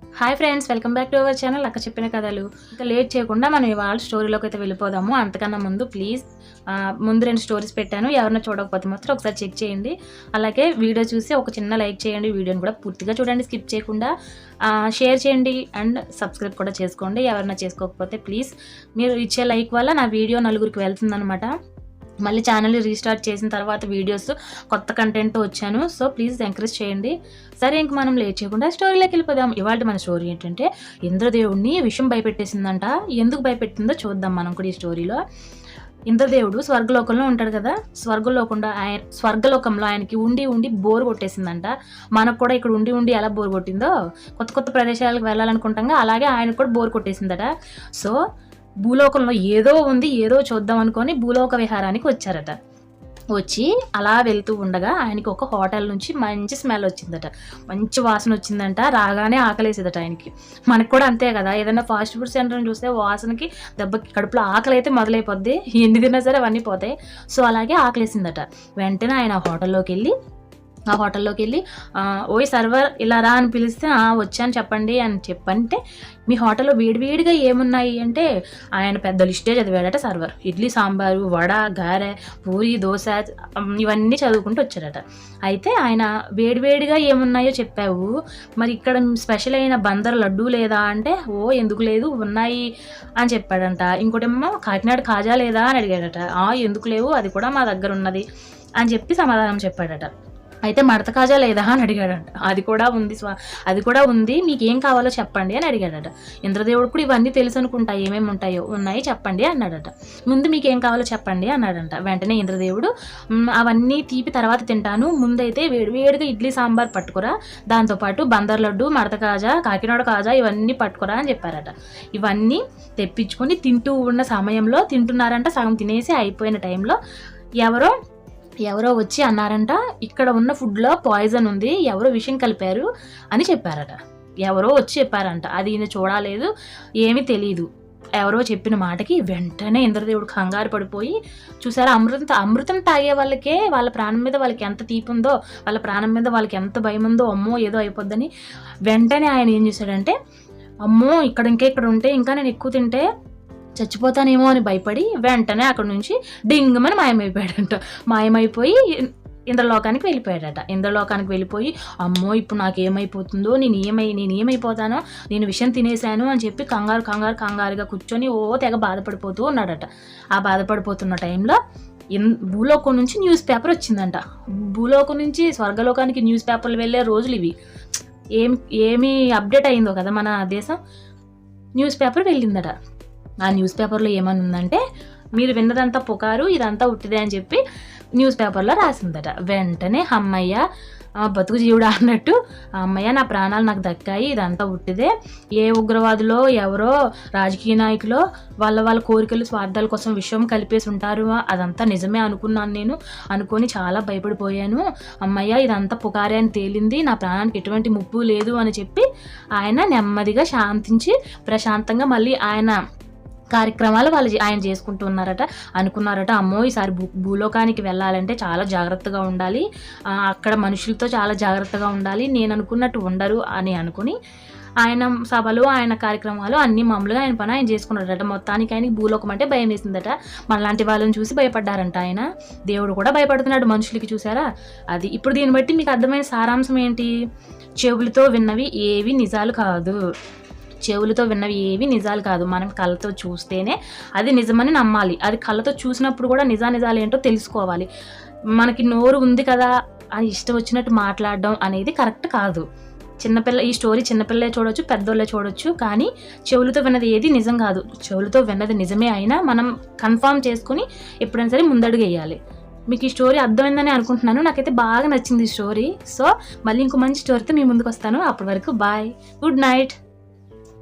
Hi friends, welcome back to our channel అక్క చెప్పిన కథలు. ఇంకా లేట్ చేయకుండా మనం ఇవాళ స్టోరీలోకి అయితే వెళ్ళిపోదాము. అంతకన్నా ముందు ప్లీజ్ ముందు 2 స్టోరీస్ పెట్టాను, ఎవరైనా చూడకపోతే మాత్రం ఒకసారి చెక్ చేయండి. అలాగే వీడియో చూసి ఒక చిన్న లైక్ చేయండి, వీడియోని కూడా పూర్తిగా చూడండి, స్కిప్ చేయకుండా షేర్ చేయండి అండ్ సబ్స్క్రైబ్ కూడా చేసుకోండి. ఎవరైనా చేసుకోకపోతే ప్లీజ్ మీరు ఇచ్చే లైక్ వల్ల నా వీడియో నలుగురికి వెళ్తుందనమాట. మళ్ళీ ఛానల్ రీస్టార్ట్ చేసిన తర్వాత వీడియోస్ కొత్త కంటెంట్ వచ్చాను, సో ప్లీజ్ ఎంకరేజ్ చేయండి. సరే, ఇంక మనం లేట్ చేయకుండా స్టోరీలోకి వెళ్ళిపోదాం. ఇవాళ మన స్టోరీ ఏంటంటే, ఇంద్రదేవుడిని విషయం భయపెట్టేసిందంట. ఎందుకు భయపెట్టిందో చూద్దాం మనం కూడా ఈ స్టోరీలో. ఇంద్రదేవుడు స్వర్గలోకంలో ఉంటాడు కదా, స్వర్గలోకంలో ఆయనకి ఉండి ఉండి బోర్ కొట్టేసిందంట. మనకు కూడా ఇక్కడ ఉండి ఉండి ఎలా బోర్ కొట్టిందో, కొత్త కొత్త ప్రదేశాలకు వెళ్ళాలనుకుంటాం, అలాగే ఆయనకు కూడా బోర్ కొట్టేసిందట. సో భూలోకంలో ఏదో ఉంది, ఏదో చూద్దాం అనుకొని భూలోక విహారానికి వచ్చారట. వచ్చి అలా వెళ్తూ ఉండగా ఆయనకి ఒక హోటల్ నుంచి మంచి స్మెల్ వచ్చిందట, మంచి వాసన వచ్చిందంట. రాగానే ఆకలేసేదట ఆయనకి. మనకు కూడా అంతే కదా, ఏదైనా ఫాస్ట్ ఫుడ్ సెంటర్ని చూస్తే వాసనకి దెబ్బకి కడుపులో ఆకలి అయితే మొదలైపోద్ది, ఎన్ని తిన్నా సరే అవన్నీ పోతాయి. సో అలాగే ఆకలేసిందట. వెంటనే ఆయన ఆ హోటల్లోకి వెళ్ళి ఓయ్ సర్వర్ ఇలా రా అని పిలిస్తే వచ్చాను చెప్పండి అని చెప్పంటే, మీ హోటల్లో వేడివేడిగా ఏమున్నాయి అంటే ఆయన పెద్ద లిస్టే చదివాడట సర్వర్. ఇడ్లీ సాంబారు, వడ, గారె, పూరి, దోశ ఇవన్నీ చదువుకుంటూ వచ్చాడట. అయితే ఆయన వేడివేడిగా ఏమున్నాయో చెప్పావు, మరి ఇక్కడ స్పెషల్ అయిన బందర్ లడ్డూ లేదా అంటే, ఎందుకు లేదు ఉన్నాయి అని చెప్పాడంట. ఇంకోటేమో కాకినాడ కాజా లేదా అని అడిగాడట. ఎందుకు లేవు, అది కూడా మా దగ్గర ఉన్నది అని చెప్పి సమాధానం చెప్పాడట. అయితే మడత కాజా లేదా అని అడిగాడట. అది కూడా ఉంది, మీకేం కావాలో చెప్పండి అని అడిగాడట. ఇంద్రదేవుడు కూడా ఇవన్నీ తెలుసు అనుకుంటా, ఏమేమి ఉన్నాయి చెప్పండి అన్నాడట. ముందు మీకేం కావాలో చెప్పండి అన్నాడంట. వెంటనే ఇంద్రదేవుడు అవన్నీ తీపి తర్వాత తింటాను, ముందైతే వేడివేడిగా ఇడ్లీ సాంబార్ పట్టుకురా, దాంతోపాటు బందర్ లడ్డు, మడత కాజా, కాకినాడ కాజా ఇవన్నీ పట్టుకురా అని చెప్పారట. ఇవన్నీ తెప్పించుకొని తింటూ ఉన్న సమయంలో, తింటున్నారంట, సగం తినేసి అయిపోయిన టైంలో ఎవరో వచ్చి అన్నారంట, ఇక్కడ ఉన్న ఫుడ్లో పాయిజన్ ఉంది, ఎవరో విషయం కలిపారు అని చెప్పారట. ఎవరో వచ్చి చెప్పారంట, అది ఈయన చూడలేదు, ఏమీ తెలియదు. ఎవరో చెప్పిన మాటకి వెంటనే ఇంద్రదేవుడు కంగారు పడిపోయి, చూసారా, అమృతం తాగే వాళ్ళకే వాళ్ళ ప్రాణం మీద వాళ్ళకి ఎంత తీపి ఉందో, వాళ్ళ ప్రాణం మీద వాళ్ళకి ఎంత భయం ఉందో, అమ్మో ఏదో అయిపోద్దని వెంటనే ఆయన ఏం చేశాడంటే, అమ్మో ఇక్కడ ఉంటే ఇంకా నేను ఎక్కువ తింటే చచ్చిపోతానేమో అని భయపడి వెంటనే అక్కడ నుంచి డింగమని మాయమైపోయాడంట. మాయమైపోయి ఇంద్రలోకానికి వెళ్ళిపోయి, అమ్మో ఇప్పుడు నాకు ఏమైపోతుందో, నేను ఏమైపోతానో, నేను విషయం తినేశాను అని చెప్పి కంగారుగా కూర్చొని తెగ బాధపడిపోతూ ఉన్నాడట. ఆ బాధపడిపోతున్న టైంలో భూలోకం నుంచి న్యూస్ పేపర్ వచ్చిందంట. భూలోకం నుంచి స్వర్గలోకానికి న్యూస్ పేపర్లు వెళ్ళే రోజులు ఇవి. ఏమి అప్డేట్ అయిందో కదా మన దేశం, న్యూస్ పేపర్ వెళ్ళిందట. ఆ న్యూస్ పేపర్లో ఏమని ఉందంటే, మీరు విన్నదంతా పుకారు, ఇదంతా ఉట్టిదే అని చెప్పి న్యూస్ పేపర్లో రాసిందట. వెంటనే అమ్మయ్య, బతుకు జీవుడా అన్నట్టు, అమ్మయ్య నా ప్రాణాలు నాకు దక్కాయి, ఇదంతా ఉట్టిదే, ఏ ఉగ్రవాదులో ఎవరో రాజకీయ నాయకులో వాళ్ళ కోరికలు స్వార్థాల కోసం విషయం కలిపేసి ఉంటారు, అదంతా నిజమే అనుకున్నాను. నేను అనుకొని చాలా భయపడిపోయాను. అమ్మయ్య ఇదంతా పుకారే అని తేలింది, నా ప్రాణానికి ఎటువంటి ముప్పు లేదు అని చెప్పి ఆయన నెమ్మదిగా శాంతించి ప్రశాంతంగా మళ్ళీ ఆయన కార్యక్రమాలు ఆయన చేసుకుంటూ అనుకున్నారట. అమ్మో ఈసారి భూలోకానికి వెళ్ళాలంటే చాలా జాగ్రత్తగా ఉండాలి, అక్కడ మనుషులతో చాలా జాగ్రత్తగా ఉండాలి, నేను అనుకున్నట్టు ఉండరు అని అనుకుని ఆయన సభలు, ఆయన కార్యక్రమాలు అన్ని మామూలుగా ఆయన పని ఆయన చేసుకున్నాడట. మొత్తానికి ఆయనకి భూలోకం అంటే భయం వేసిందట. మనలాంటి వాళ్ళని చూసి భయపడ్డారంట ఆయన. దేవుడు కూడా భయపడుతున్నాడు మనుషులకి, చూసారా. అది ఇప్పుడు దీన్ని బట్టి మీకు అర్థమైన సారాంశం ఏంటి, చెవులతో విన్నవి ఏవి నిజాలు కాదు. మనం కళ్ళతో చూస్తేనే అది నిజమని నమ్మాలి. అది కళ్ళతో చూసినప్పుడు కూడా నిజాలు ఏంటో తెలుసుకోవాలి. మనకి నోరు ఉంది కదా అని ఇష్టం వచ్చినట్టు మాట్లాడడం అనేది కరెక్ట్ కాదు. ఈ స్టోరీ చిన్నపిల్లలే చూడొచ్చు, పెద్దోళ్ళే చూడొచ్చు, కానీ చెవులతో విన్నది ఏది నిజం కాదు. చెవులతో విన్నది నిజమే అయినా మనం కన్ఫర్మ్ చేసుకుని ఎప్పుడైనా సరే ముందడుగు వేయాలి. మీకు ఈ స్టోరీ అర్థమైందని అనుకుంటున్నాను. నాకైతే బాగా నచ్చింది ఈ స్టోరీ. సో మళ్ళీ ఇంకో మంచి స్టోరీతో మీ ముందుకు వస్తాను. అప్పటి వరకు బాయ్, గుడ్ నైట్.